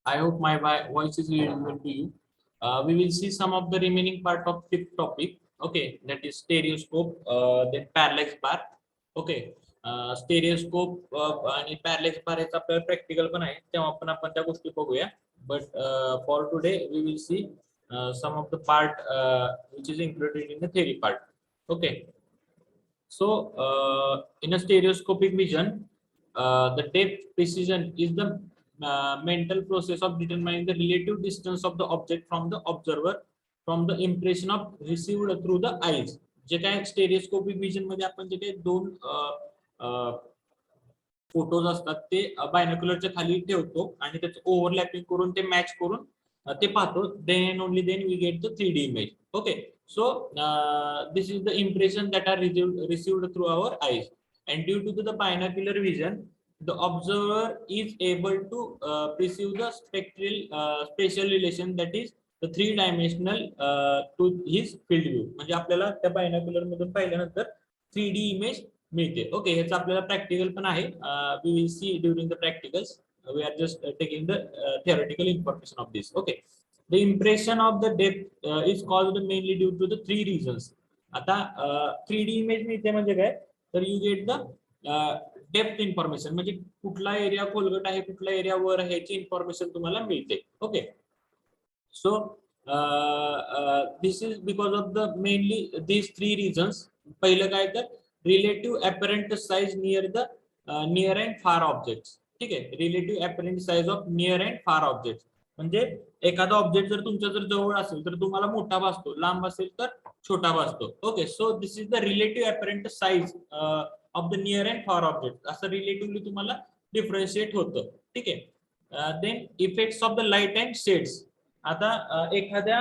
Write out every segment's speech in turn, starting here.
I hope my voice is visible to you. We will see some of the remaining part of fifth topic. Okay, that is stereoscope, then parallax bar. Okay, stereoscope आणि parallax bar याचा आपल्याला practical पण आहे, तेव्हा आपण त्या गोष्टी बघूया. But for today we will see some of the part which is included in the theory part. Okay. So, in a stereoscopic vision, the depth precision is the mental process of determining the relative distance of the object from the observer from the impression of received through the eyes. जे काय स्टेरिओस्कोपिक vision मध्ये आपण जे काही दोन photos असतात ते बायनोक्युलरच्या खाली ठेवतो आणि त्याचं ओव्हरलॅपिंग करून ते मॅच करून ते पाहतो. Then only then we get the 3D image. Okay, so this is the impression that are received through our eyes, and due to the binocular vision the observer is able to perceive the spatial relation, that is the three-dimensional to his field view. म्हणजे आपल्याला त्या बायनोक्युलर मधून पाहिल्यानंतर 3D image मिळते. Okay, ह्याचं आपल्याला practical पण आहे. We will see during the practicals. We are just taking the theoretical information of this. Okay, the impression of the depth is caused mainly due to the three reasons. आता 3D image मिळते म्हणजे काय, तर you get the depth information, म्हणजे कुठला area खोलगट आहे कुठला एरिया वर आहे याची इन्फॉर्मेशन तुम्हाला मिळते. Okay, so this is because of the mainly these three reasons. पहिलं काय तर relative apparent size near the near and far objects. ठीक आहे, relative apparent size of near and far objects म्हणजे एखादा ऑब्जेक्ट जर तुमच्या जर जवळ असेल तर तुम्हाला मोठा भासतो, लांब असेल तर छोटा भासतो. Okay, so this is the relative apparent size of the near and far object. असं रिलेटिव्हली तुम्हाला डिफरन्शिएट होतं. ठीक आहे, then effects of the light and shades. आता एखाद्या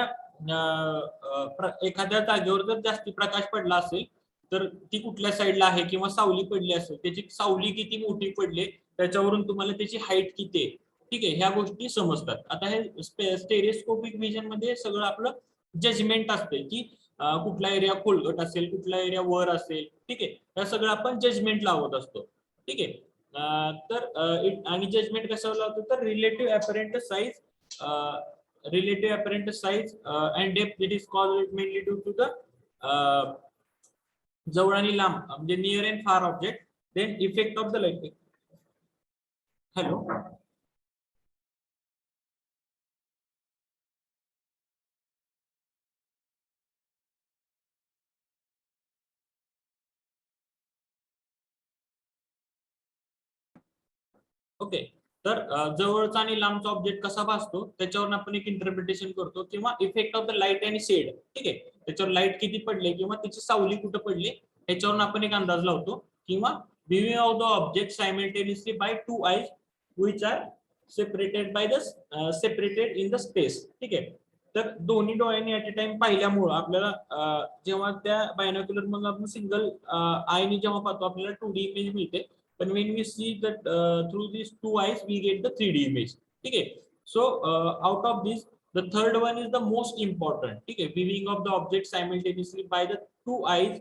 जागेवर जर जास्ती प्रकाश पडला असेल तर ती कुठल्या साईडला आहे, किंवा सावली पडली असेल त्याची सावली किती मोठी पडली त्याच्यावरून तुम्हाला त्याची हाईट किती आहे. ठीक आहे, ह्या गोष्टी समजतात. आता हे स्टेरिओस्कोपिक विजन मध्ये सगळं आपलं जजमेंट असते की कुठला एरिया खोलगट असेल कुठला एरिया वर असेल. ठीक आहे, हे सगळं आपण जजमेंट लावत असतो. ठीक आहे, तर आणि जजमेंट कशावर लावतो तर relative apparent size and depth it is called mainly due to the जवळ आणि लांब म्हणजे near and far object. Then effect of the light. Hello, okay, तर जवळचा आणि लांबचा ऑब्जेक्ट कसा भासतो त्याच्यावर आपण एक इंटरप्रिटेशन करतो, किंवा effect of the light and shade. ठीक आहे, त्याच्यावर लाईट किती पडले किंवा त्याची सावली कुठं पडली ह्याच्यावर आपण एक अंदाज लावतो, किंवा viewing of the object simultaneously by two eyes which are separated in the space. ठीक आहे, तर दोन्ही डोळ्यांनी ऍट अ टाइम पाहिल्यामुळं आपल्याला जेव्हा त्या बायनोक्युलर मधून आपण सिंगल आयनी जेव्हा पाहतो आपल्याला 2D इमेज मिळते. But when we see that through these two eyes we get the 3D image. Okay, so out of this the third one is the most important. Okay, viewing of the object simultaneously by the two eyes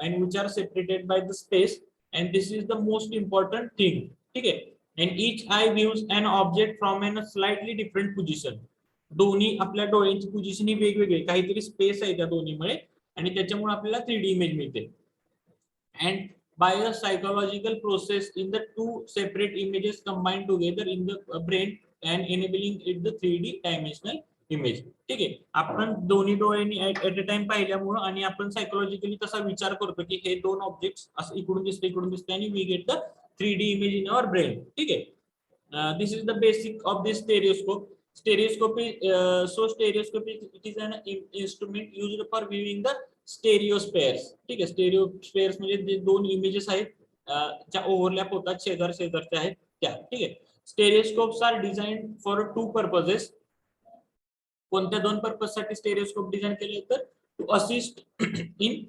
and which are separated by the space, and this is the most important thing. Okay, and each eye views an object from a slightly different position. दोन्ही आपल्या डोळ्यांची position ही वेगवेगळी, काहीतरी space आहे त्या दोन्हीमुळे आणि त्याच्यामुळे आपल्याला 3D इमेज मिळते. And by a psychological process in the two separate images combined together in the brain and enabling it the 3D dimensional image. ठीक आहे, आपण दोन्ही डोळ्यांनी ऍट अ टाइम पाहिल्यामुळं आणि आपण सायकोलॉजिकली तसा विचार करतो की हे दोन ऑब्जेक्ट्स असं इकडून दिसते आणि we get the 3D image in our brain. ठीक आहे, this is the basic of this stereoscope. Stereoscope it is an instrument used for viewing the stereo pairs. ठीक आहे, स्टेरिओस्पेअर्स म्हणजे जे दोन इमेजेस आहेत ज्या ओव्हरलॅप होतात शेजारच्या आहेत त्या. ठीक आहे, stereoscopes are design for two purposes. कोणत्या दोन पर्पज साठी स्टेरिओस्कोप डिझाईन केले तर to assist in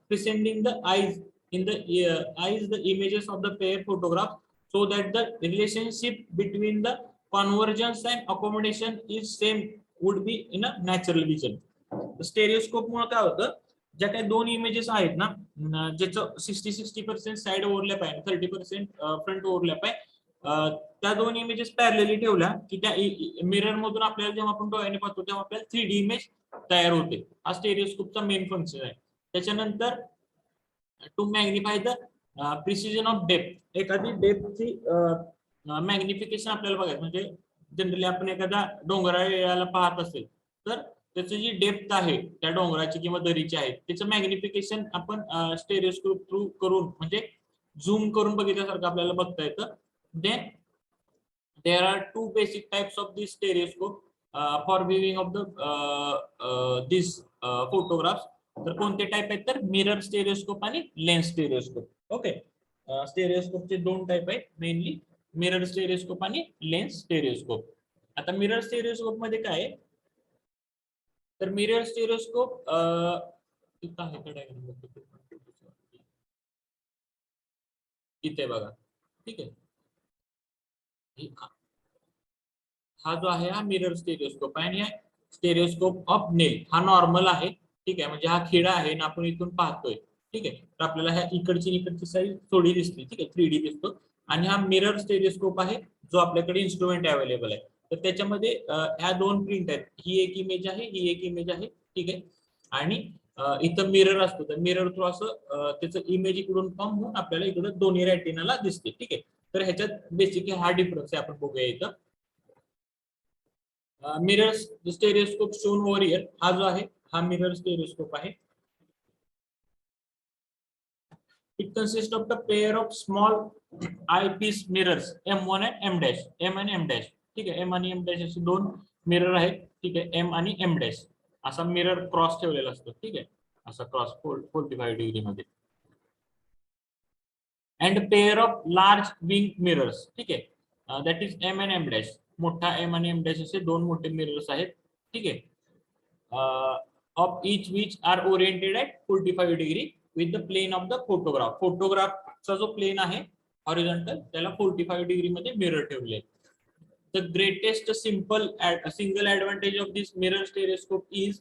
presenting the eyes in the eyes the images of the pair photograph so that the relationship between the convergence and accommodation is same would be in a natural vision. स्टेरिओस्कोप मुळे काय होतं, ज्या काही दोन images आहेत ना ज्याचं 60% side overlap आहे 30% फ्रंट ओव्हरलॅप आहे, त्या दोन इमेजेस पॅरलली ठेवल्या की त्या मिरर मधून आपल्याला जेव्हा आपण डोळ्याने पाहतो तेव्हा आपल्याला 3D इमेज तयार होते. हा स्टेरिओस्कोपचा मेन फंक्शन आहे. त्याच्यानंतर to magnify the precision of depth. एखादी डेप्थची मॅग्निफिकेशन आपल्याला बघायचं म्हणजे जनरली आपण एखादा डोंगराळ एरियाला पाहत असेल तर त्याची जी डेप्थ आहे त्या डोंगराची किंवा दरीची आहे त्याचं मॅग्निफिकेशन आपण स्टेरिओस्कोप थ्रू करून म्हणजे झूम करून बघितल्यासारखं आपल्याला बघता येतं. Then there are two basic types of this stereoscope for viewing of the these photographs. तर कोणते टाइप आहेत तर मिरर स्टेरिओस्कोप आणि लेन्स स्टेरिओस्कोप. ओके, स्टेरिओस्कोपचे दोन टाइप आहेत मेनली, मिरर स्टेरिओस्कोप आणि लेन्स स्टेरिओस्कोप. आता मिरर स्टेरिओस्कोप मध्ये काय आहे तर मिरर स्टेरिओस्कोप इथं आहे का डायग्राम इथे बघा. ठीक आहे, हा जो आहे हा मिरर स्टेरिओस्कोप आहे आणि स्टेरिओस्कोप ऑफ नेल हा नॉर्मल आहे. ठीक आहे, म्हणजे हा खिडा आहे आणि आपण इथून पाहतोय. ठीक आहे, तर आपल्याला ह्या इकडची साईड थोडी दिसते. ठीक आहे, 3D दिसतो. आणि हा मिरर स्टेरिओस्कोप आहे जो आपल्याकडे इन्स्ट्रुमेंट अवेलेबल आहे. तर त्याच्यामध्ये ह्या दोन प्रिंट आहेत, ही एक इमेज आहे, ही एक इमेज आहे. ठीक आहे, आणि इथं मिरर असतो तर मिरर थ्रू असं त्याचं इमेज इकडून फॉर्म होऊन आपल्याला इकडे दोन्ही रेटिनाला दिसते. ठीक आहे, तर ह्याच्यात बेसिकली हा डिफरन्स आहे. आपण बघूया इथं मिरर स्टेरिओस्कोप शोन ओव्हर हियर. हा जो आहे हा मिरर स्टेरिओस्कोप आहे. It consists of the pair of small eyepiece mirrors M1 and M dash. M and M dash. ठीक आहे, M आणि M dash असे दोन मिरर आहेत. ठीक आहे, M आणि M dash असा मिरर क्रॉस ठेवलेला असतो. ठीक आहे, असा क्रॉस 45 डिग्री मध्ये. And pair of large wing mirrors. ठीक आहे, that is M and M dash. मोठा M आणि M dash असे दोन मोठे मिरर्स आहेत. ठीक आहे, of each which are oriented at 45 degree with the plane of the photograph. फोटोग्राफचा जो प्लेन आहे हॉरिझॉन्टल त्याला 45 डिग्री मध्ये मिरर ठेवले. The greatest single advantage of this mirror stereoscope is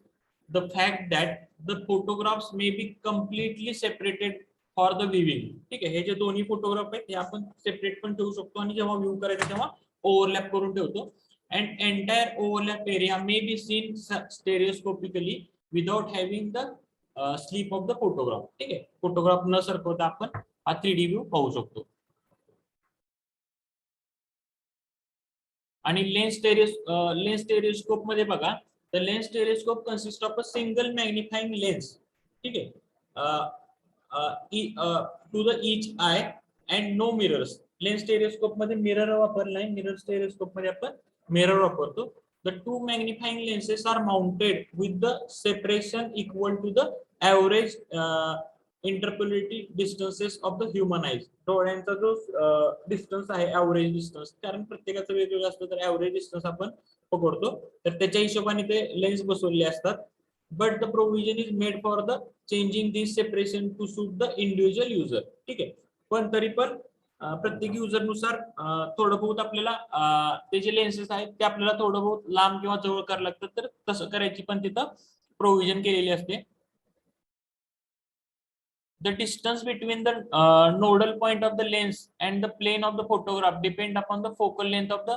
the fact that the photographs may be completely separated for the viewing. ठीक आहे, हे जे दोन्ही फोटोग्राफ आहेत हे आपण सेपरेट पण ठेवू शकतो आणि जेव्हा व्ह्यू करायचं तेव्हा ओव्हरलॅप करून ठेवतो. And entire overlap area may be seen stereoscopically without having the slip of the photograph. ठीक आहे, फोटोग्राफ न सरकवता आपण हा 3D व्ह्यू पाहू शकतो. आणि लेन्स स्टेरिओस्कोप मध्ये बघा, तर lens stereoscope consist of a single magnifying lens. ठीक आहे, to the each eye and no mirrors. Lens stereoscope मध्ये मिरर वापरला आहे, मिरर स्टेरिओस्कोप मध्ये आपण मिरर वापरतो. The two magnifying lenses are mounted with the separation equal to the average interpolated distances of the human eyes. डोळ्यांचा जो distance आहे average distance, कारण प्रत्येकाचं वेगवेगळं असतं तर ऍव्हरेज डिस्टन्स आपण पकडतो तर त्याच्या हिशोबाने ते लेन्स बसवलेले असतात. But the provision is made for the changing this separation to suit the individual user. ठीक आहे, पण तरी पण प्रत्येक युजरनुसार थोडं बहुत आपल्याला ते जे लेन्सेस आहेत ते आपल्याला थोडं बहुत लांब किंवा जवळ करावं लागतं, तर तसं करायची पण तिथं प्रोव्हिजन केलेली असते. The distance between the nodal point of the lens and the plane of the photograph depend upon the focal length of the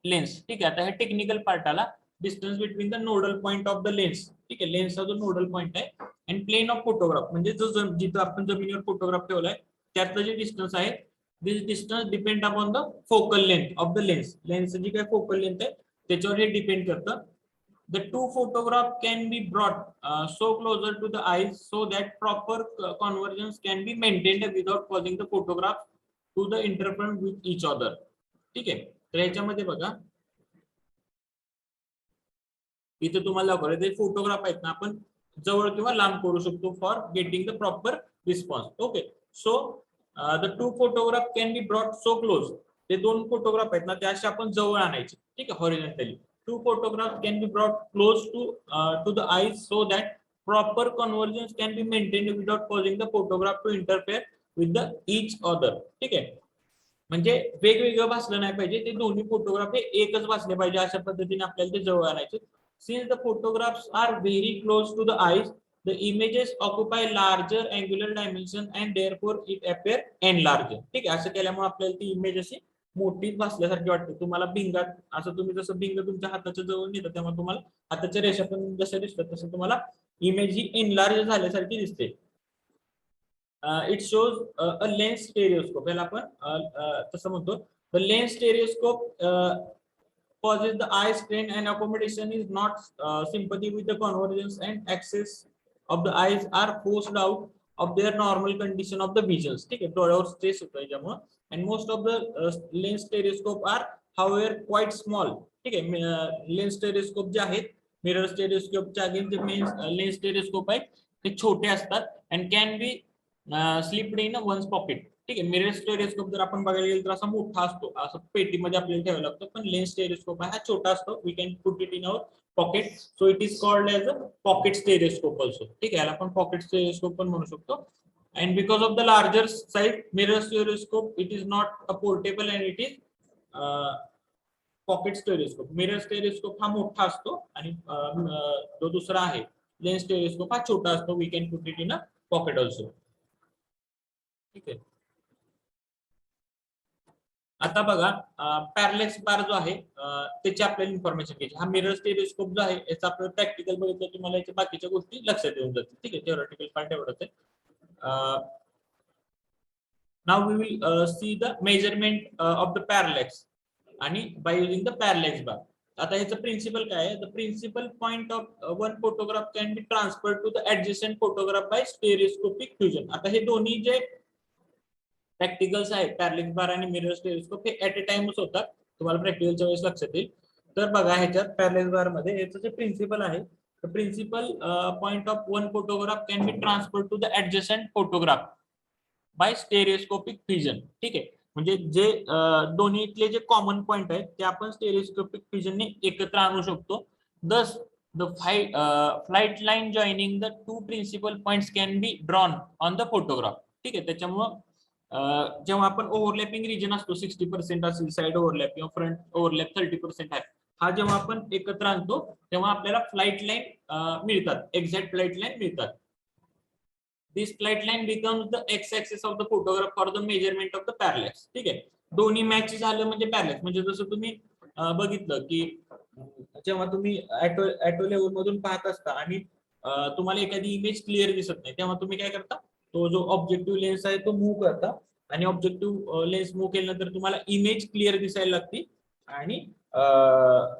lens. ठीक आहे, आता हे टेक्निकल पार्ट आला. Distance between the nodal point of the lens. ठीक आहे, लेन्सचा जो nodal point आहे अँड प्लेन ऑफ फोटोग्राफ म्हणजे जो जिथं आपण जमिनीवर फोटोग्राफ ठेवलाय त्यातलं जे डिस्टन्स आहे, this distance depend upon the focal length of the lens. लेन्सची जी काय फोकल लेंथ आहे त्याच्यावर हे डिपेंड करतं. The two photograph can be brought so closer to the eyes so that proper convergence can be maintained without causing the photograph to the interfere with each other. ठीक आहे, तर याच्यामध्ये बघा इथे तुम्हाला दाखवलं ते फोटोग्राफ आहेत ना आपण जवळ किंवा लांब करू शकतो for getting the proper response. Okay, so the two photograph can be brought so close. ते दोन फोटोग्राफ आहेत ना ते असे आपण जवळ आणायचे. ठीक आहे, horizontally. Two photographs can be brought close to the eyes so that proper convergence can be maintained without causing the photograph to interfere with the each other. ठीक आहे, म्हणजे वेगवेगळं भासलं नाही पाहिजे, ते दोन्ही फोटोग्राफ हे एकच भासले पाहिजे अशा पद्धतीने आपल्याला ते जवळ आणायचे. Since the photographs are very close to the eyes, the images occupy larger angular dimension and therefore it appear enlarged. ठीक आहे, असं केल्यामुळे आपल्याला ती इमेज अशी मोठी भासल्यासारखी वाटते तुम्हाला भिंगात. असं तुम्ही जसं भिंग तुमच्या हाताच्या जवळ नेतं तेव्हा तुम्हाला हाताच्या रेषा पण जशा दिसतात तसं तुम्हाला इमेज ही एनलार्ज झाल्यासारखी दिसते. It shows a lens stereoscope, याला आपण तसं म्हणतो. The lens stereoscope causes the eye strain and accommodation is not sympathy with the convergence and axis of the eyes are forced out of their normal condition of the visions. ठीक आहे, डोळ्यावर stress होतो याच्यामुळे. and most of the lens stereoscope are however quite small. ठीक आहे, lens stereoscope जे आहेत mirror स्टेरिओस्कोपच्या अगेन जे मेन लेन्स स्टेरिओस्कोप आहेत ते छोटे असतात and can be slipped in one's pocket. ठीक आहे, मिरर स्टेरिओस्कोप जर आपण बघायला गेलो तर असा मोठा असतो, असं पेटीमध्ये आपल्याला ठेवावा लागतो. पण लेन्स स्टेरिओस्कोप हा छोटा असतो. We can put it in our pocket, so it is called as a pocket stereoscope also. ठीक आहे, याला आपण पॉकेट स्टेरिओस्कोप पण म्हणू शकतो. And because of the larger size mirror stereoscope it is not a portable and it is pocket stereoscope. Mirror stereoscope हा मोठा असतो आणि जो दुसरा आहे लेन्स स्टेरिओस्कोप हा छोटा असतो. We can put it in a pocket also. ठीक आहे, आता बघा पॅरलेक्स बार जो आहे त्याची आपल्याला इन्फॉर्मेशन घ्यायची. हा मिरर स्टेरिओस्कोप जो आहे याचा आपल्याला प्रॅक्टिकल बघितलं तुम्हाला याच्या बाकीच्या गोष्टी लक्षात येऊन जातील. ठीक आहे, थिओरिटिकल पार्ट एवढंच आहे. Now we will see the measurement of the parallax आणि by using the parallax bar. आता ह्याचं प्रिन्सिपल काय आहे? The principal point of one photograph can be transferred to the adjacent photograph by stereoscopic fusion. आता हे दोन्ही जे practicals आहेत पॅरलेक्स बार आणि मिरर स्टेरिओस्कोप हे ऍट अ टाइमच होतात. तुम्हाला प्रॅक्टिकलच्या वेळेस लक्षात येईल. तर बघा ह्याच्यात पॅरलेक्स बार मध्ये याचं जे प्रिन्सिपल आहे, the principal point of one photograph can be transfer to the adjacent photograph by stereoscopic fusion. ठीक आहे, म्हणजे जे दोन्हीतले जे कॉमन पॉइंट आहेत ते आपण स्टेरिओस्कोपिक फ्युजनने एकत्र आणू शकतो. दस the flight line joining the two principal points can be drawn on the photograph. ठीक आहे, त्याच्यामुळं जेव्हा आपण ओव्हरलॅपिंग रिजन असतो 60% असेल साइड ओव्हरलॅप किंवा फ्रंट ओव्हरलॅप 30% आहे, हा जेव्हा आपण एकत्र आणतो तेव्हा आपल्याला फ्लाइट लाईन मिळतात, एक्झॅक्ट फ्लाइट लाईन मिळतात. This flight line becomes the X axis of the photograph for the measurement of the parallax. ठीक आहे, दोन्ही मॅच झालं म्हणजे पॅरलेक्स. म्हणजे जसं तुम्ही बघितलं की जेव्हा तुम्ही ऍटो लेवल मधून पाहत असता आणि तुम्हाला एखादी इमेज क्लिअर दिसत नाही तेव्हा तुम्ही काय करता, तो जो ऑब्जेक्टिव्ह लेन्स आहे तो मूव्ह करता आणि ऑब्जेक्टिव्ह लेन्स मूव्ह केल्यानंतर तुम्हाला इमेज क्लिअर दिसायला लागते आणि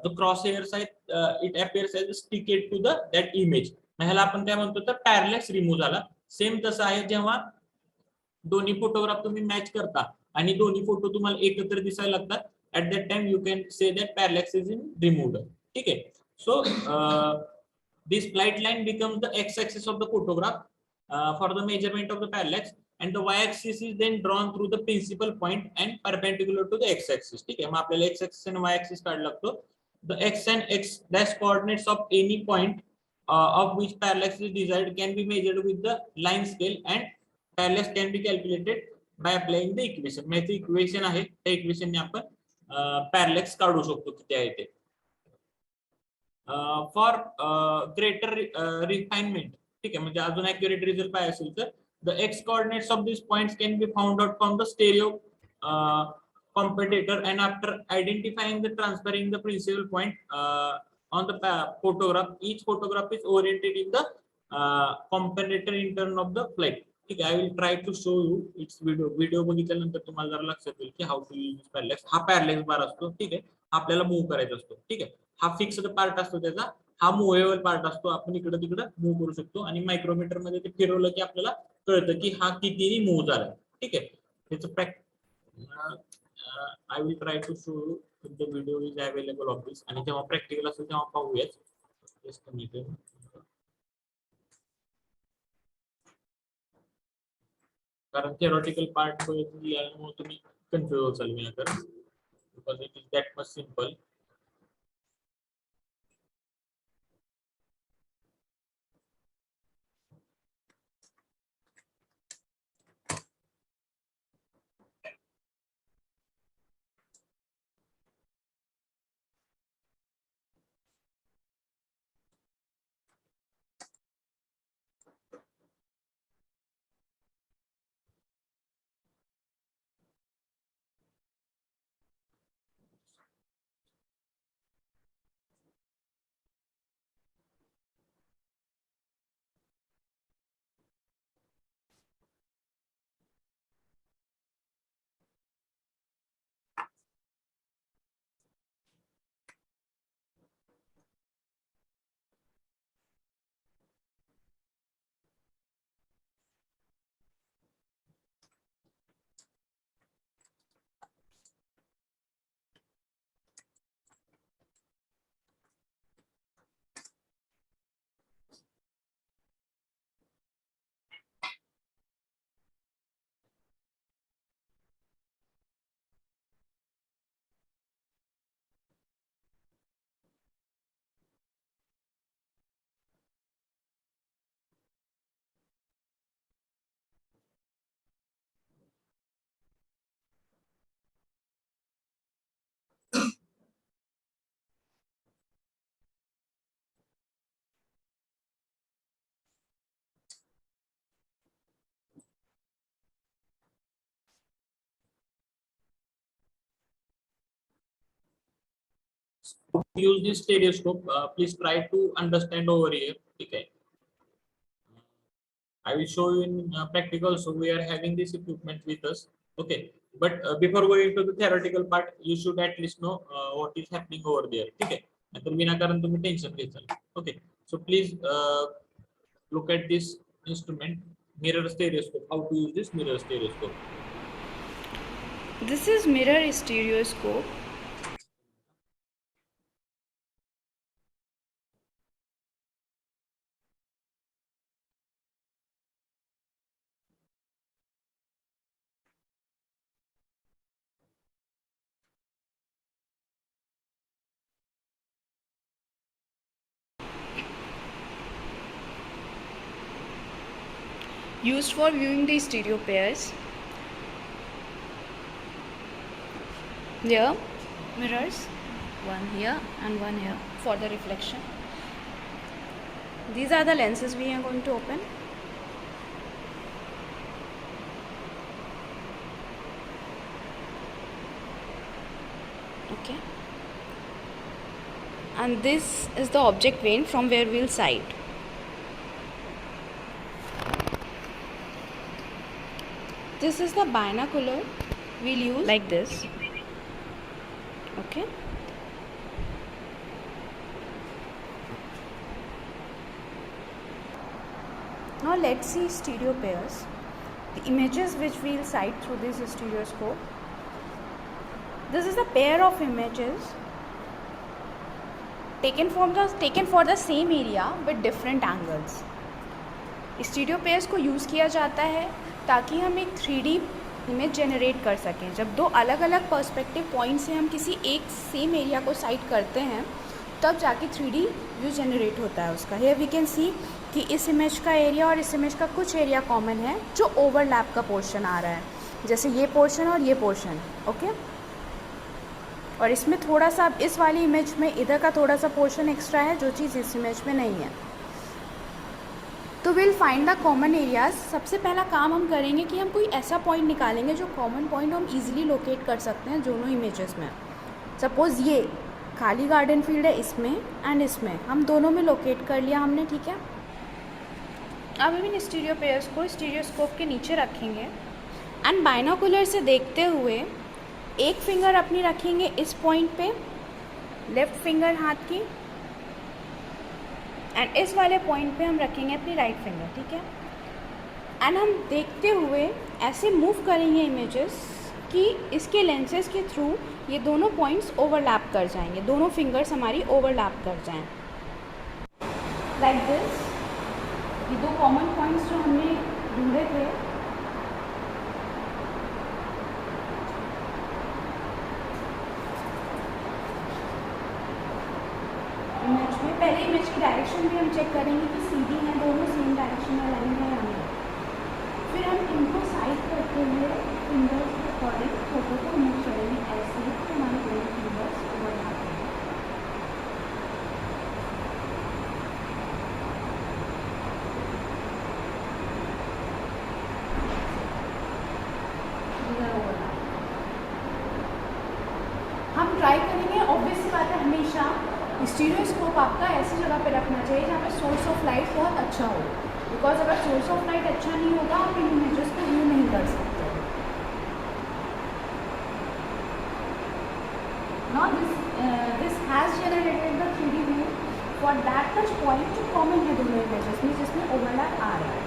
जो क्रॉस हेअर्स आहेत it appears as sticked to the that image. ह्याला आपण काय म्हणतो तर पॅरलेक्स रिमूव्ह झाला. सेम तसं आहे जेव्हा दोन्ही फोटोग्राफ तुम्ही मॅच करता आणि दोन्ही फोटो तुम्हाला एकत्र दिसायला लागतात, at that time you can say that parallax is in removed. ठीक आहे, so this flight line becomes the x-axis of the photograph for the measurement of the parallax and the y-axis is then drawn through the principal point and perpendicular to the x-axis. ठीक आहे, मग आपल्याला x-axis आणि y-axis काढायला लागतो. The x and x dash coordinates of any point of which parallax is desired can be measured with the line scale and parallax can be calculated by applying the equation. म्हणजे equation आहे त्या इक्वेशनने आपण पॅरलेक्स काढू शकतो किती आहे ते. For greater refinement, ठीक आहे, म्हणजे अजून ऍक्युरेट रिझल्ट पाहिजे असेल तर the x coordinates of this points can be found out from the stereo comparator and after identifying the transferring the principal point on the photograph, each photograph is oriented in the comparator in turn of the flight. ठीक आहे, I will try to show you its video बघितल्यानंतर तुम्हाला जरा लक्षात येईल की how to use पॅरलेक्स. हा पॅरलेक्स बार असतो. ठीक आहे, आपल्याला मूव्ह करायचा असतो. ठीक आहे, हा फिक्स्ड पार्ट असतो त्याचा, हा मुव्हेबल पार्ट असतो. आपण इकडे तिकडे मूव्ह करू शकतो आणि मायक्रोमीटर मध्ये ते फिरवलं की आपल्याला कळतं की हा कितीने मूव्ह झाला. ठीक आहे, त्याचं I will try to show you. तुमचा video is available of this आणि जेव्हा प्रॅक्टिकल असेल तेव्हा पाहूयाच. कारण theoretical पार्ट यामुळे तुम्ही कन्फ्युज होचाल मी आता, because it is that much simple. use this stereoscope, please try to understand over here. Okay, I will show you in practical. So we are having this equipment with us. Okay, but before going to the theoretical part, you should at least know what is happening over there. Okay, नाहीतर विनाकारण तुम्ही tension घ्यायचं. Okay, so please look at this instrument, mirror stereoscope. How to use this mirror stereoscope? This is mirror stereoscope. Used for viewing the stereo pairs. There, mirrors, one here and one here for the reflection. These are the lenses we are going to open. Okay. And this is the object plane from where we'll sight. This is the binocular we'll use like this. Okay. Now let's see stereo pairs. The images which we'll sight through this stereoscope. This is a pair of images taken for the same area with different angles. Stereo pairs को use KIA जाता है ताकि हम एक 3D image generate कर सकें. जब दो अलग अलग पर्सपेक्टिव पॉइंट से हम किसी एक सेम एरिया को साइट करते हैं तब जाके 3D व्यू जनरेट होता है उसका. हियर वी कैन सी कि इस इमेज का एरिया और इस इमेज का कुछ एरिया कॉमन है जो ओवरलैप का पोर्शन आ रहा है, जैसे ये पोर्शन और ये पोर्शन. ओके. और इसमें थोड़ा सा इस वाली इमेज में इधर का थोड़ा सा पोर्शन एक्स्ट्रा है जो चीज़ इस इमेज में नहीं है. तो will find the common areas. सबसे पहला काम हम करेंगे कि हम कोई ऐसा पॉइंट निकालेंगे जो कॉमन पॉइंट हम इजीली लोकेट कर सकते हैं दोनों इमेजेस में. सपोज़ ये खाली गार्डन फील्ड है इसमें एंड इसमें, हम दोनों में लोकेट कर लिया हमने. ठीक है. अब हम इन स्टीरियो पेयर्स को स्टीरियोस्कोप के नीचे रखेंगे एंड बाइनोकुलर से देखते हुए एक फिंगर अपनी रखेंगे इस पॉइंट पे, लेफ्ट फिंगर हाथ की, एंड इस वाले पॉइंट पे हम रखेंगे अपनी राइट फिंगर. ठीक है. एंड हम देखते हुए ऐसे मूव करेंगे इमेजेस कि इसके लेंसेज के थ्रू ये दोनों पॉइंट्स ओवरलैप कर जाएंगे, दोनों फिंगर्स हमारी ओवरलैप कर जाएं लाइक दिस. ये दो कॉमन पॉइंट्स जो हमने ढूंढे थे इमेज में, पहले इमेज की डायरेक्शन भी हम चेक करेंगे कि सीधी है, दोनों सेम डायरेक्शन में लाइन है या नहीं. फिर हम इनको साइड करते हुए फिंगर्स के अकॉर्डिंग फोटो को मूव करेंगे ऐसे कि हमारे दोनों फिंगर्स ओवरलैप करें. हम ट्राई करेंगे, ऑब्वियस सी बात है, हमेशा स्टीरियोस्कोप आपका ऐसी जगह पे रखना चाहिए जहाँ पे सोर्स ऑफ लाइट बहुत अच्छा हो, बिकॉज अगर सोर्स ऑफ लाइट अच्छा नहीं होगा आप इन इमेजेस को व्यू नहीं कर सकते. Now this has generated the 3D view for that much point जो कॉमन है दोनों इमेजेस में जिसमें ओवरलैप आ रहा है.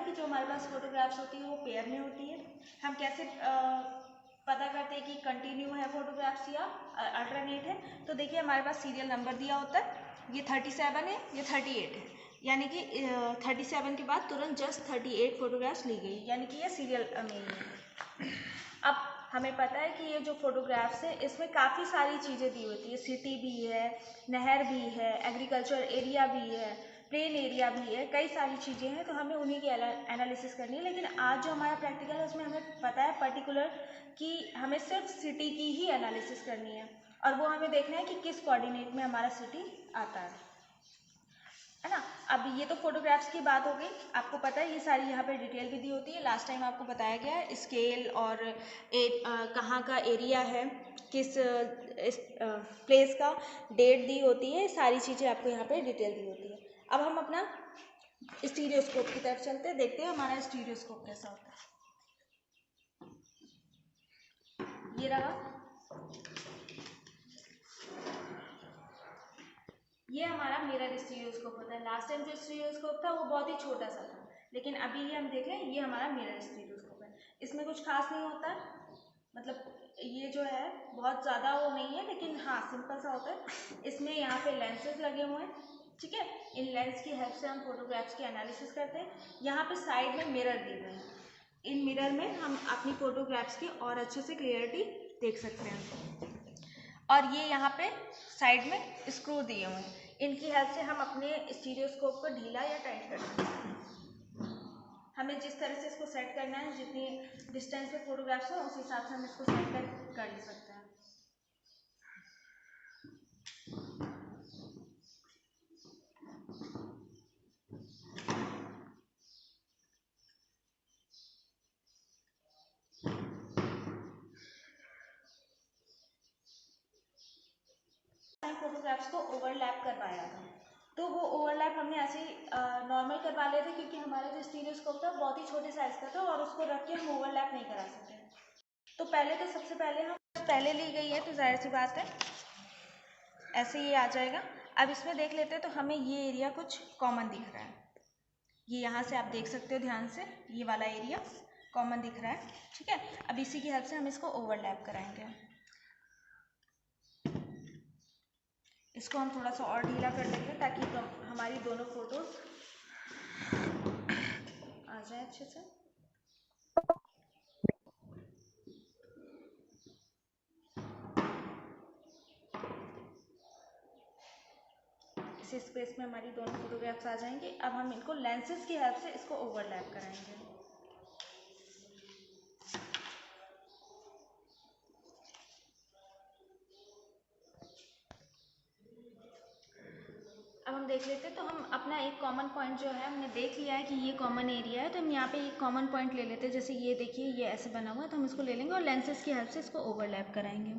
कि जो हमारे पास फोटोग्राफ्स होती है वो पेयर में होती है. हम कैसे पता करते हैं कि कंटिन्यू है फोटोग्राफ्स या अल्टरनेट है. तो देखिए हमारे पास सीरियल नंबर दिया होता है, ये 37 है, ये 38 है, यानी कि 37 के बाद तुरंत जस्ट 38 फोटोग्राफ्स ली गई, यानी कि ये सीरियल में है. अब हमें पता है कि ये जो फोटोग्राफ्स है इसमें काफ़ी सारी चीज़ें दी होती है, सिटी भी है, नहर भी है, एग्रीकल्चर एरिया भी है, प्लेन एरिया भी है, कई सारी चीज़ें हैं, तो हमें उन्हीं की एनालिसिस करनी है। लेकिन आज जो हमारा प्रैक्टिकल है उसमें हमें पता है पर्टिकुलर कि हमें सिर्फ सिटी की ही एनालिसिस करनी है, और वो हमें देखना है कि किस कोऑर्डिनेट में हमारा सिटी आता है ना। अब ये तो फोटोग्राफ्स की बात हो गई, आपको पता है ये सारी यहाँ पे डिटेल भी दी होती है। लास्ट टाइम आपको बताया गया है स्केल और कहाँ का एरिया है, किस प्लेस का, डेट दी होती है, सारी चीज़ें आपको यहाँ पे डिटेल दी होती है। अब हम अपना स्टीरियोस्कोप की तरफ चलते हैं, देखते हैं हमारा स्टीरियोस्कोप कैसा होता है। ये रहा, ये हमारा मिरर स्टीरियोस्कोप होता है। लास्ट टाइम जो स्टीरियोस्कोप था वो बहुत ही छोटा सा था, लेकिन अभी ये हम देख रहे हैं ये हमारा मिरर स्टीरियोस्कोप है। इसमें कुछ खास नहीं होता, मतलब ये जो है बहुत ज़्यादा वो नहीं है, लेकिन हाँ सिंपल सा होता है। इसमें यहाँ पे लेंसेज लगे हुए हैं, ठीक है। इन लेंस की हेल्प से हम फोटोग्राफ्स की एनालिसिस करते हैं। यहाँ पे साइड में मिरर दिए हुए हैं, इन मिरर में हम अपनी फोटोग्राफ्स की और अच्छे से क्लियरिटी देख सकते हैं। और ये यहाँ पे साइड में स्क्रू दिए हुए हैं, इनकी हेल्प से हम अपने स्टीरियोस्कोप को ढीला या टाइट कर सकते हैं। हमें जिस तरह से इसको सेट करना है, जितनी डिस्टेंस पे फोटोग्राफ्स हो उस हिसाब से हम इसको सेट कर सकते हैं। फोटोग्राफ्स को ओवरलैप करवाया था, तो वो ओवरलैप हमने ऐसे ही नॉर्मल करवा लिए थे, क्योंकि हमारा जो स्टीरियोस्कोप था बहुत ही छोटे साइज का था और उसको रख के हम ओवरलैप नहीं करा सकते। तो पहले तो सबसे पहले हम पहले ली गई है, तो जाहिर सी बात है ऐसे ये आ जाएगा। अब इसमें देख लेते हैं, तो हमें ये एरिया कुछ कॉमन दिख रहा है, ये यहाँ से आप देख सकते हो ध्यान से, ये वाला एरिया कॉमन दिख रहा है, ठीक है। अब इसी की हेल्प से हम इसको ओवरलैप कराएंगे। इसको हम थोड़ा सा और ढीला कर देंगे ताकि हमारी दोनों फोटोज आ जाए अच्छे से। इस स्पेस में हमारी दोनों फोटोग्राफ्स आ जाएंगे। अब हम इनको लेंसेज की हेल्प से इसको ओवरलैप कराएंगे। अब हम देख लेते हैं, तो हम अपना एक कॉमन पॉइंट जो है हमने देख लिया है कि ये कॉमन एरिया है, तो हम यहाँ पे एक कॉमन पॉइंट ले लेते हैं। जैसे ये देखिए ये ऐसे बना हुआ है, तो हम इसको ले लेंगे और लेंसेज की हेल्प से इसको ओवरलैप कराएंगे।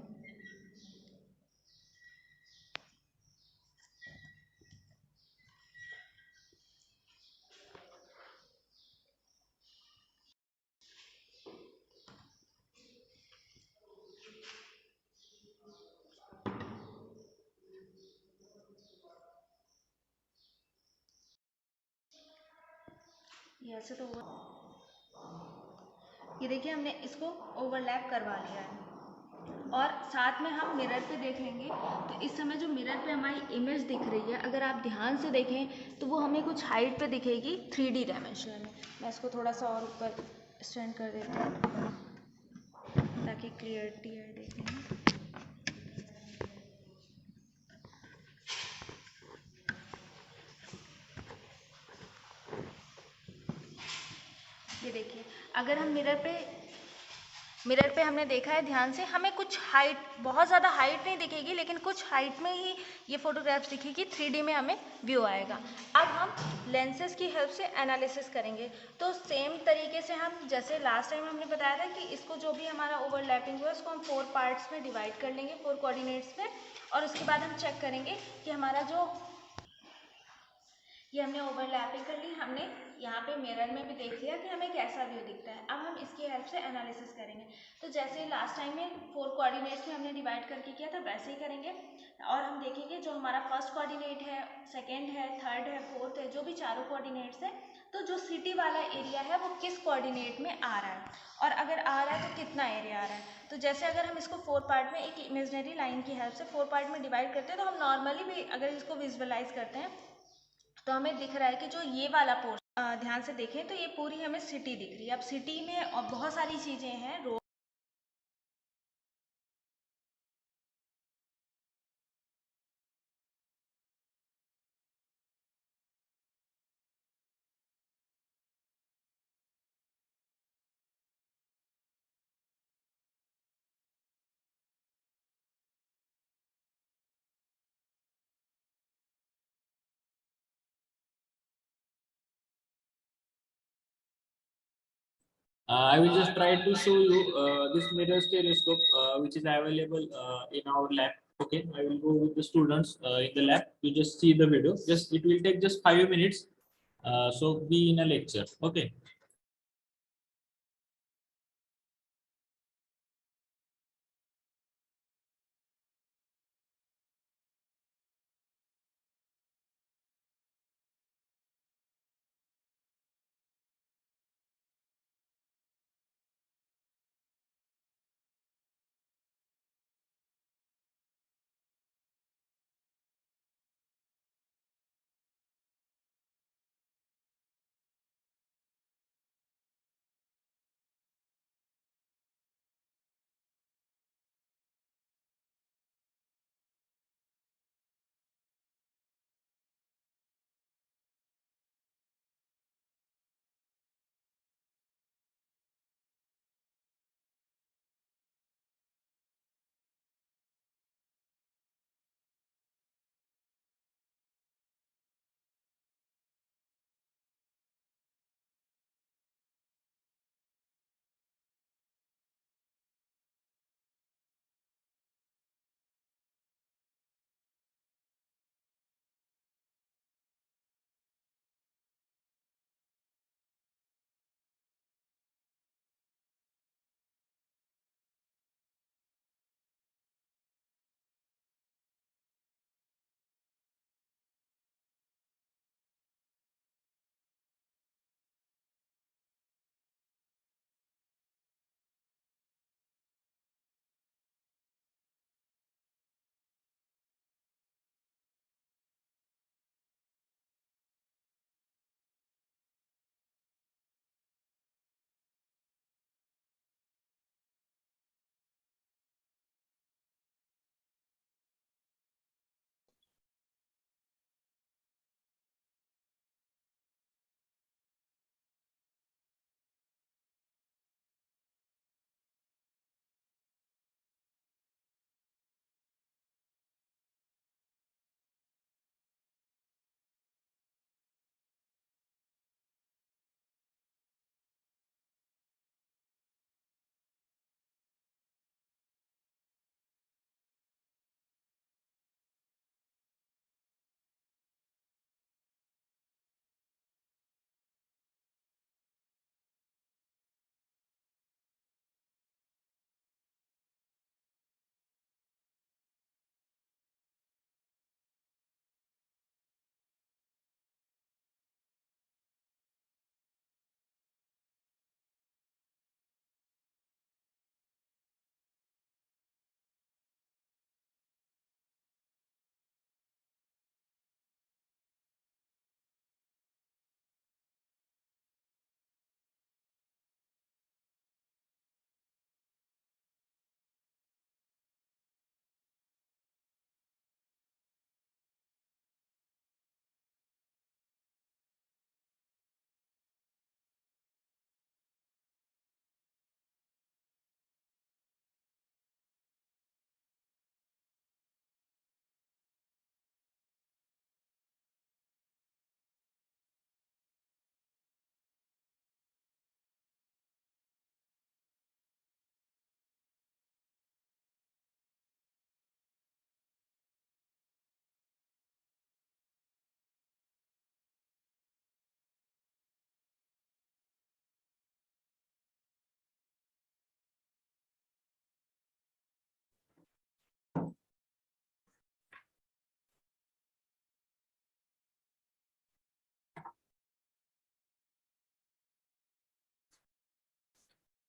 ये ऐसे तो ये देखिए हमने इसको ओवरलैप करवा लिया है, और साथ में हम मिरर पे देख लेंगे, तो इस समय जो मिरर पे हमारी इमेज दिख रही है, अगर आप ध्यान से देखें तो वो हमें कुछ हाइट पे दिखेगी 3D डायमेंशन में। मैं इसको थोड़ा सा और ऊपर स्टैंड कर देती हूँ ताकि क्लियरिटी है देखने में। ये देखिए, अगर हम मिरर पे हमने देखा है ध्यान से, हमें कुछ हाइट, बहुत ज़्यादा हाइट नहीं दिखेगी, लेकिन कुछ हाइट में ही ये फोटोग्राफ्स दिखेगी, 3D में हमें व्यू आएगा। अब हम लेंसेज की हेल्प से एनालिसिस करेंगे, तो सेम तरीके से हम, जैसे लास्ट टाइम हमने बताया था कि इसको जो भी हमारा ओवरलैपिंग हुआ है उसको हम 4 पार्ट्स में डिवाइड कर लेंगे, 4 कोऑर्डिनेट्स में, और उसके बाद हम चेक करेंगे कि हमारा जो ये हमने ओवरलैपिंग कर ली, हमने यहाँ पे मिरर में भी देख लिया कि हमें कैसा व्यू दिखता है। अब हम इसकी हेल्प से एनालिसिस करेंगे, तो जैसे लास्ट टाइम में 4 कोऑर्डिनेट्स में हमने डिवाइड करके किया था वैसे ही करेंगे, और हम देखेंगे जो हमारा फर्स्ट कोऑर्डिनेट है, सेकंड है, थर्ड है, फोर्थ है, जो भी चारों कोऑर्डिनेट्स है, तो जो सिटी वाला एरिया है वो किस कोऑर्डिनेट में आ रहा है, और अगर आ रहा है तो कितना एरिया आ रहा है। तो जैसे अगर हम इसको 4 पार्ट में एक इमेजनरी लाइन की हेल्प से 4 पार्ट में डिवाइड करते हैं, तो हम नॉर्मली भी अगर इसको विजुअलाइज करते हैं तो हमें दिख रहा है कि जो ये वाला पोर्शन ध्यान से देखें तो ये पूरी हमें सिटी दिख रही है। अब सिटी में और बहुत सारी चीज़ें हैं, road I will just try to show you this mirror stereoscope which is available in our lab. Okay, I will go with the students in the lab. You just see the video. Just it will take just 5 minutes. So be in a lecture. Okay.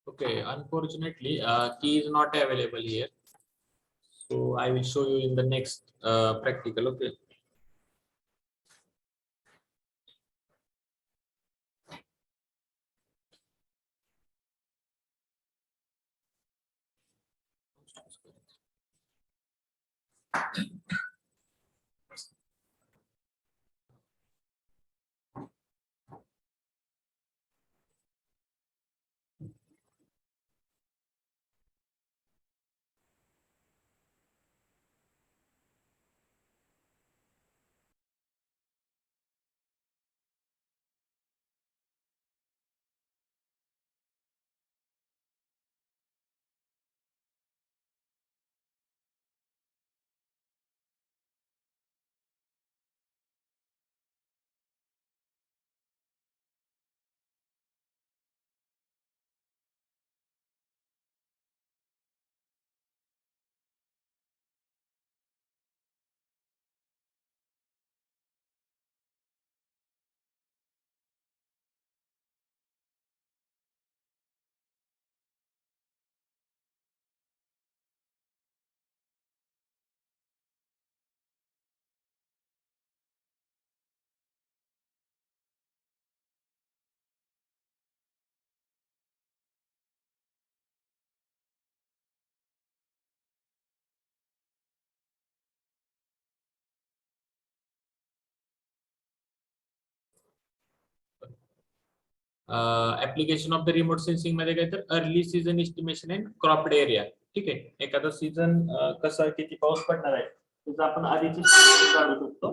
Okay, unfortunately, key is not available here. So I will show you in the next practical. Okay. Application of the remote sensing मध्ये काय तर early season estimation and cropped area. ठीक आहे, एखादा season कसा किती पाऊस पडणार आहे त्याचा आपण आधीच काढू शकतो.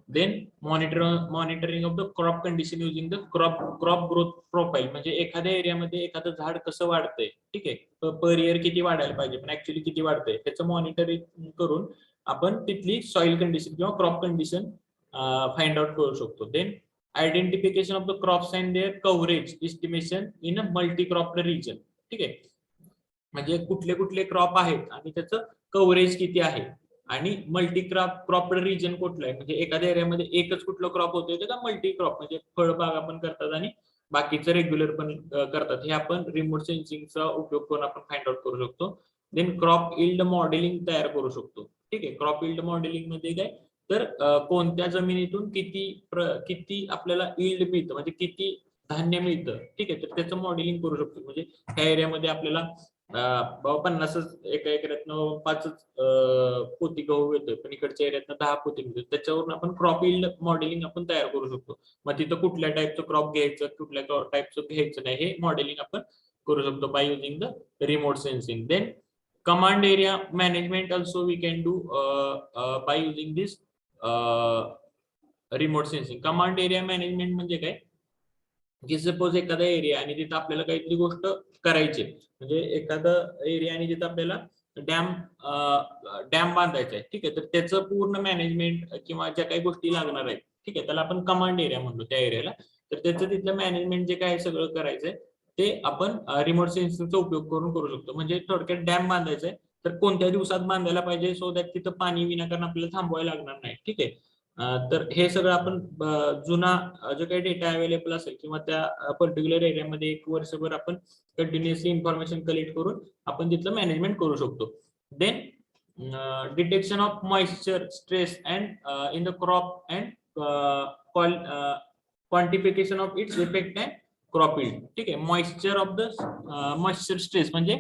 Then monitoring of the crop condition using the crop growth profile, म्हणजे एखाद्या एरियामध्ये एखादं झाड कसं वाढतंय, ठीक आहे, पर इयर किती वाढायला पाहिजे पण ऍक्च्युली किती वाढतंय त्याचं मॉनिटरिंग करून आपण तिथली सॉइल कंडिशन किंवा क्रॉप कंडिशन फाइंड आउट करू शकतो. Then identification of the crops and their coverage estimation in a multi crop region. ठीक आहे, म्हणजे कुठले कुठले क्रॉप आहेत आणि त्याचं कव्हरेज किती आहे आणि मल्टी क्रॉप रिजन कुठलं आहे, म्हणजे एखाद्या एरियामध्ये एकच कुठलं क्रॉप होतोय का मल्टी क्रॉप, म्हणजे फळबागा पण करतात आणि बाकीचं रेग्युलर पण करतात. हे आपण रिमोट सेन्सिंगचा उपयोग करून आपण फाइंड आउट करू शकतो. देन क्रॉप इल्ड मॉडेलिंग तयार करू शकतो. ठीक आहे, क्रॉप इल्ड मॉडेलिंग मध्ये काय तर कोणत्या जमिनीतून किती आपल्याला इल्ड मिळतं, म्हणजे किती धान्य मिळतं. ठीक आहे, तर त्याचं मॉडेलिंग करू शकतो. म्हणजे ह्या एरियामध्ये आपल्याला 50च एका एकरातनं 5च पोती गहू येतोय पण इकडच्या एरियातनं 10 पोती मिळतो. त्याच्यावरून आपण क्रॉप इल्ड मॉडेलिंग आपण तयार करू शकतो. मग तिथं कुठल्या टाईपचं क्रॉप घ्यायचं कुठल्या टाईपचं घ्यायचं नाही हे मॉडेलिंग आपण करू शकतो by using the remote sensing. Then command area management also we can do by using this remote sensing. Command area management म्हणजे काय की सपोज एखादा एरिया आणि तिथं आपल्याला काहीतरी गोष्ट करायची, म्हणजे एखादा एरिया आणि जिथं आपल्याला डॅम बांधायचा आहे. ठीक आहे, तर त्याचं पूर्ण मॅनेजमेंट किंवा ज्या काही गोष्टी लागणार आहेत, ठीक आहे, त्याला आपण कमांड एरिया म्हणतो त्या एरियाला. तर त्याचं तिथलं मॅनेजमेंट जे काय सगळं करायचंय ते आपण रिमोट सेन्सिंगचा उपयोग करून करू शकतो. म्हणजे थोडक्यात डॅम बांधायचंय तर कोणत्या दिवसात बांधायला पाहिजे सो दॅट तिथं पाणी विनाकारण आपल्याला थांबवायला लागणार नाही. ठीक आहे, तर हे सगळं आपण जुना जो काही डेटा अवेलेबल असेल किंवा त्या पर्टिक्युलर एरियामध्ये एक वर्षभर आपण कंटिन्युअसली इन्फॉर्मेशन कलेक्ट करून आपण तिथलं मॅनेजमेंट करू शकतो. Then detection of moisture stress and in the crop and quantification of its effect and crop yield. ठीक आहे, मॉइश्चर स्ट्रेस म्हणजे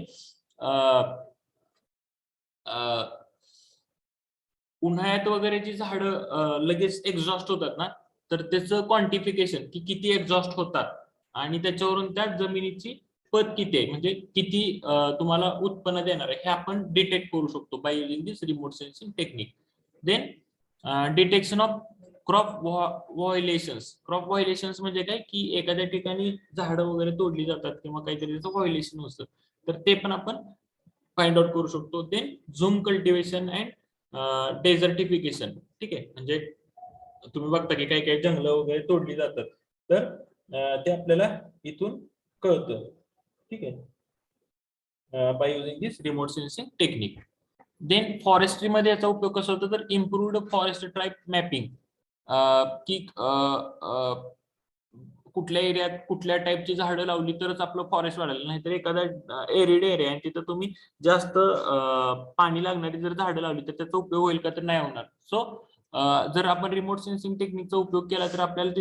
उन्हाळ्यात वगैरे जी झाडं लगेच एक्झॉस्ट होतात ना, तर त्याचं क्वांटिफिकेशन की किती एक्झॉस्ट होतात आणि त्याच्यावरून त्या जमिनीची पत किती आहे, म्हणजे किती तुम्हाला उत्पन्न देणार आहे हे आपण डिटेक्ट करू शकतो by using this remote sensing technique. Then detection of crop violations. Crop violations म्हणजे काय की एखाद्या ठिकाणी झाडं वगैरे तोडली जातात किंवा काहीतरी त्याचं व्हायोलेशन होतं, तर ते पण आपण फाइंड आउट करू शकतो. Then jhum cultivation and desertification. ठीक आहे, म्हणजे तुम्ही बघता की काही काही जंगलं वगैरे तोडली जातात, तर ते आपल्याला इथून कळतं. ठीक आहे, by using this remote sensing technique. Then फॉरेस्ट्रीमध्ये याचा उपयोग कसा होतो तर इम्प्रूव्ड फॉरेस्ट टाईप मॅपिंग, की कुठल्या एरियात कुठल्या टाईपची झाडं लावली तरच आपलं फॉरेस्ट वाढेल, नाहीतर एखादा एरिड एरिया आहे तिथं तुम्ही जास्त पाणी लागणारी जर झाडं लावली तर त्याचा उपयोग होईल का तर नाही होणार. सो जर आपण रिमोट सेन्सिंग टेक्निकचा उपयोग केला तर आपल्याला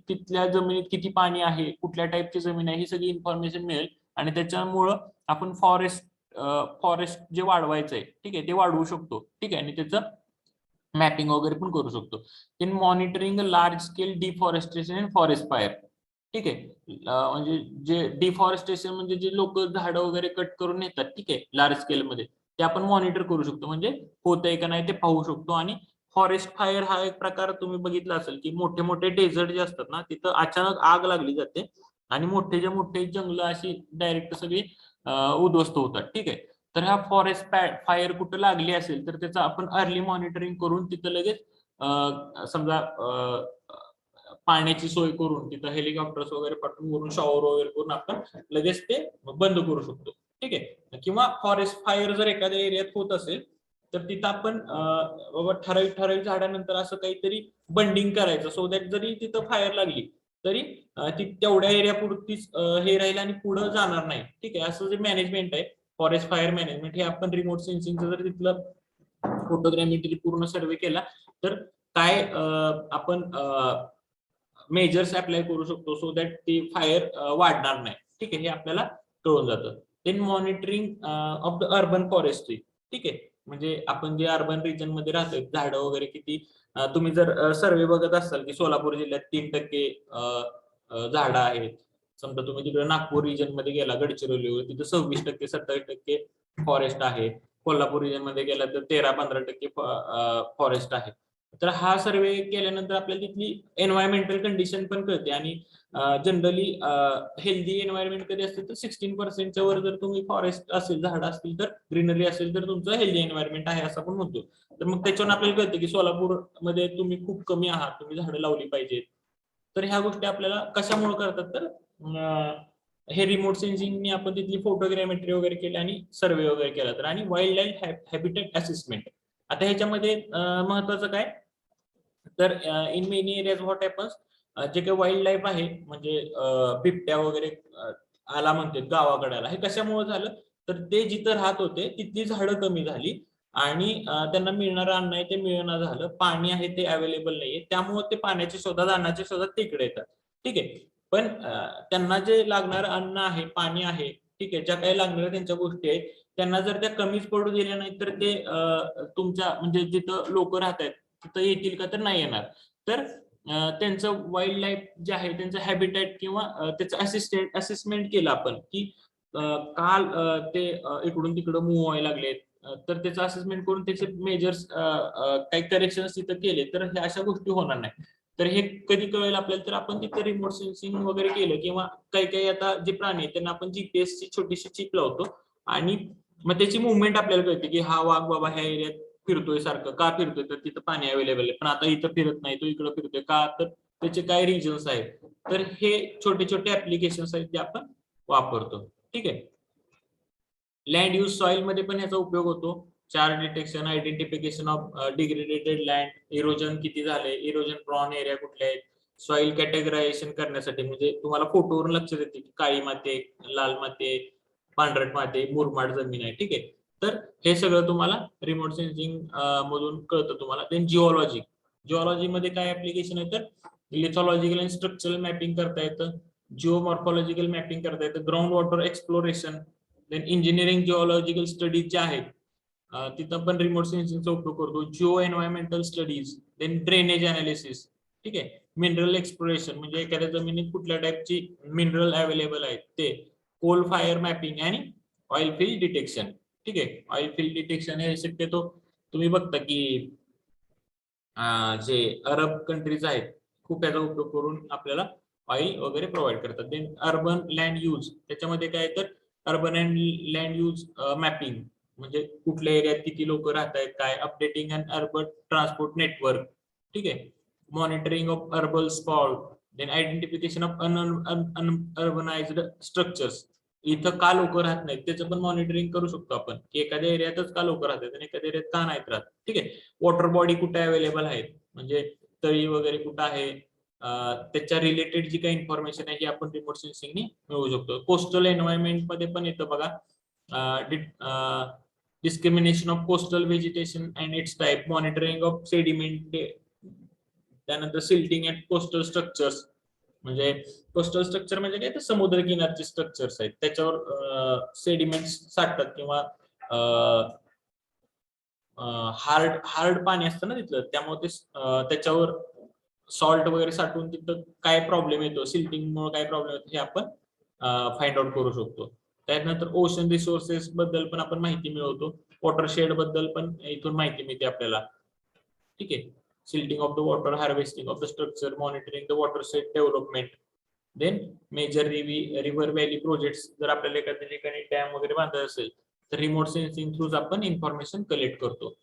तिथल्या जमिनीत किती पाणी आहे कुठल्या टाईपची जमीन आहे ही सगळी इन्फॉर्मेशन मिळेल आणि त्याच्यामुळं आपण फॉरेस्ट जे वाढवायचं आहे, ठीक आहे, ते वाढवू शकतो. ठीक आहे, आणि त्याचं मॅपिंग वगैरे पण करू शकतो. In monitoring large scale deforestation and forest fire. ठीक आहे, म्हणजे जे डिफॉरेस्टेशन म्हणजे जे लोक झाडं वगैरे कट करून येतात, ठीक आहे, लार्ज स्केल मध्ये ते आपण मॉनिटर करू शकतो, म्हणजे होतंय का नाही ते पाहू शकतो. आणि फॉरेस्ट फायर हा एक प्रकार तुम्ही बघितला असेल की मोठे मोठे डेझर्ट जे असतात ना तिथं अचानक आग लागली जाते आणि मोठे जंगल अशी डायरेक्ट सगळी उद्ध्वस्त होतात. ठीक आहे, तर ह्या फॉरेस्ट फायर कुठं लागली असेल तर त्याचं आपण अर्ली मॉनिटरिंग करून तिथं लगेच समजा पाण्याची सोय करून तिथं हेलिकॉप्टर्स वगैरे पाठवून वरून शॉवर वगैरे करून आपण लगेच ते बंद करू शकतो. ठीक आहे, किंवा फॉरेस्ट फायर जर एखाद्या एरियात होत असेल तर तिथं आपण बाबा ठराविक झाडानंतर असं काहीतरी बंडिंग करायचं सो दॅट जरी तिथं फायर लागली तरी ती तेवढ्या एरिया पुरतीच हे राहील आणि पुढे जाणार नाही. ठीक आहे, असं जे मॅनेजमेंट आहे फॉरेस्ट फायर मॅनेजमेंट हे आपण रिमोट सेन्सिंगचं जर तिथलं फोटोग्रामेट्री पूर्ण सर्वे केला तर काय आपण मेजर्स अप्लाय करू शकतो सो दॅट ती फायर वाढणार नाही. ठीक आहे, हे आपल्याला कळून जातं. Then monitoring of the urban forestry. ठीक आहे, म्हणजे आपण जे अर्बन रिजन मध्ये राहतोय झाडं वगैरे किती तुम्ही जर सर्वे बघत असाल की सोलापूर जिल्ह्यात 3% झाडं आहेत. समजा तुम्ही तिकडे नागपूर रिजन मध्ये गेला, गडचिरोलीवर, तिथं 26% 27% फॉरेस्ट आहे. कोल्हापूर रिजन मध्ये गेला तर 13-15% फॉरेस्ट आहे. तर हा सर्वे केल्यानंतर आपल्याला तिथली एन्व्हायरमेंटल कंडिशन पण कळते आणि जनरली हेल्दी एन्व्हायरमेंट कधी असते तर 16% वर जर तुम्ही फॉरेस्ट असेल, झाडं असतील तर, ग्रीनरी असेल तर तुमचं हेल्दी एन्व्हायरमेंट आहे असं आपण म्हणतो. तर मग त्याच्यावर आपल्याला कळतं की सोलापूर मध्ये तुम्ही खूप कमी आहात, तुम्ही झाडं लावली पाहिजेत. तर ह्या गोष्टी आपल्याला कशामुळे करतात तर हे रिमोट सेन्सिंगने आपण तिथली फोटोग्रामेट्री वगैरे केली आणि सर्वे वगैरे केला तर, आणि वाईल्ड लाईफ हॅबिटेट असेसमेंट. आता ह्याच्यामध्ये महत्वाचं काय तर in many areas what happens, जे काही वाईल्ड लाईफ आहे म्हणजे बिबट्या वगैरे आला म्हणतात गावाकड्याला, हे कशामुळे झालं तर ते जिथं राहत होते तिथली झाडं कमी झाली आणि त्यांना मिळणारं अन्न आहे ते मिळणं झालं, पाणी आहे ते अवेलेबल नाहीये, त्यामुळे ते पाण्याच्या शोधात, अन्नाच्या शोधात तिकडे येतात. ठीक आहे. पण त्यांना जे लागणारं अन्न आहे, पाणी आहे, ठीक आहे, ज्या काही लागणाऱ्या त्यांच्या गोष्टी आहेत, त्यांना जर त्या कमीच पडू दिल्या नाही तर ते तुमच्या म्हणजे जिथं लोक राहत आहेत तिथं येतील का तर नाही येणार. तर त्यांचं वाईल्ड लाईफ जे आहे त्यांचं हॅबिटॅट किंवा त्याचं असेसमेंट केलं आपण की काल ते इकडून तिकडं मूव्ह व्हायला लागलेत, तर त्याचं असेसमेंट करून त्याचे मेजर्स काही करेक्शन तिथं केले तर ह्या अशा गोष्टी होणार नाही. तर हे कधी कळेल आपल्याला तर आपण तिथे रिमोट सेन्सिंग वगैरे केलं किंवा काही काही आता जे प्राणी आहेत त्यांना आपण जीपीएस ची छोटीशी चिप लावतो आणि मग त्याची मुवमेंट आपल्याला कळते की हा वाघ बाबा ह्या एरियात फिरतोय, सारखं का फिरतोय तर तिथं पाणी अवेलेबल आहे, पण आता इथं फिरत नाही, तो इकडं फिरतोय का तर त्याचे काय रिजन्स आहेत. तर हे छोटे छोटे ऍप्लिकेशन्स आहेत जे आपण वापरतो. ठीक आहे. लँड यूज सॉइल मध्ये पण याचा उपयोग होतो. Change detection, identification of degradated land, erosion किती झाले, इरोजन प्रॉन एरिया कुठले आहेत, सॉइल कॅटेगरायझेशन करण्यासाठी म्हणजे तुम्हाला फोटोवरून लक्षात येते की काळी माती आहे, लाल माती आहे, पांढरट माती आहे, मुरमाड जमीन आहे. ठीक आहे. तर हे सगळं तुम्हाला रिमोट सेन्सिंग मधून कळतं तुम्हाला. देन जिओलॉजी, जिओलॉजी मध्ये काय ऍप्लिकेशन आहे तर लिथॉलॉजिकल आणि स्ट्रक्चरल मॅपिंग करता येतं, जिओमॉर्फॉलॉजिकल मॅपिंग करता येतं, ground water exploration, then engineering geological studies जे आहेत तिथं पण रिमोट सेन्सिंगचा उपयोग करतो. Geo environmental studies, then drainage analysis. ठीक आहे. मिनरल एक्सप्लोरेशन म्हणजे एखाद्या जमिनीत कुठल्या टाईपची मिनरल अवेलेबल आहेत ते, कोल फायर मॅपिंग आणि ऑइल फील्ड डिटेक्शन. ठीक आहे. ऑइल फील्ड डिटेक्शन हे शक्यतो तुम्ही बघता की जे अरब कंट्रीज आहेत खूप याचा उपयोग करून आपल्याला ऑइल वगैरे प्रोव्हाइड करतात. देन अर्बन लँड यूज, त्याच्यामध्ये काय तर urban and land use mapping म्हणजे कुठल्या एरियात किती लोक राहत आहेत काय, updating and urban transport network. ठीक आहे. Monitoring of urban spot, then identification of unurbanized structures, इथं का लोक राहत नाहीत त्याचं पण मॉनिटरिंग करू शकतो आपण की एखाद्या एरियातच का लोक राहतात आणि एखाद्या एरियात का नाहीत राहत. ठीक आहे. वॉटर बॉडी कुठे अवेलेबल आहेत म्हणजे तळी वगैरे कुठं आहे, त्याच्या रिलेटेड जी काही इन्फॉर्मेशन आहे ही आपण रिमोट सेन्सिंगने मिळवू शकतो. कोस्टल एन्व्हायरमेंट मध्ये पण येतं बघा, discrimination of coastal vegetation and it's type, monitoring of sediment, त्यानंतर सिल्टिंग अँड कोस्टल स्ट्रक्चर्स म्हणजे कोस्टल स्ट्रक्चर म्हणजे काय तर समुद्र किनारचे स्ट्रक्चर्स आहेत त्याच्यावर सेडिमेंट्स साठतात किंवा हार्ड पाणी असतं ना तिथलं, त्यामुळे ते त्याच्यावर सॉल्ट वगैरे साठवून तिथं काय प्रॉब्लेम येतो, सिल्टिंगमुळे काय प्रॉब्लेम येतो हे आपण फाइंड आउट करू शकतो. त्यानंतर ओशन रिसोर्सेस बद्दल पण आपण माहिती मिळवतो, वॉटरशेड बद्दल पण इथून माहिती मिळते आपल्याला. ठीक आहे. Silting of the water, harvesting of the structure, monitoring the watershed development, then major river valley projects, जर आपल्याला एखाद्या ठिकाणी डॅम वगैरे बांधायचं असेल तर रिमोट सेन्सिंग थ्रू आपण इन्फॉर्मेशन कलेक्ट करतो.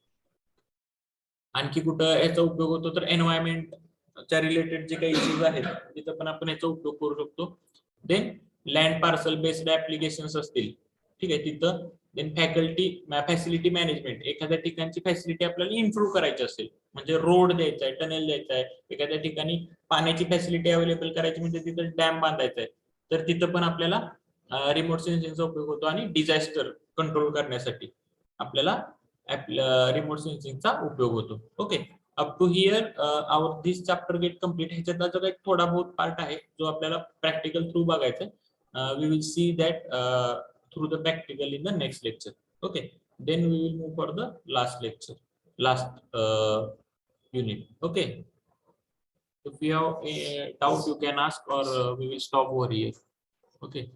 आणखी कुठं याचा उपयोग होतो तर एन्व्हायरमेंटच्या रिलेटेड जे काही इश्यूज आहेत तिथं पण आपण याचा उपयोग करू शकतो. Then land parcel based applications असतील, ठीक आहे, तिथं. देन फॅसिलिटी मॅनेजमेंट, एखाद्या ठिकाणची फॅसिलिटी आपल्याला इम्प्रूव्ह करायची असेल म्हणजे रोड द्यायचा आहे, टनेल द्यायचा आहे, एखाद्या ठिकाणी पाण्याची फॅसिलिटी अवेलेबल करायची म्हणजे तिथं डॅम बांधायचा आहे, तर तिथं पण आपल्याला रिमोट सेन्सिंगचा उपयोग होतो. आणि डिझास्टर कंट्रोल करण्यासाठी आपल्याला रिमोट सेन्सिंगचा उपयोग होतो. Okay. Up to here our this chapter get complete. ह्याच्यातला जो काही थोडा बहुत पार्ट आहे जो आपल्याला प्रॅक्टिकल थ्रू बघायचा आहे, we will see that through the practical in the next lecture. Okay. Then we will move for the last lecture, last unit. Okay. If you have a doubt, you can ask, or we will stop over here. Okay.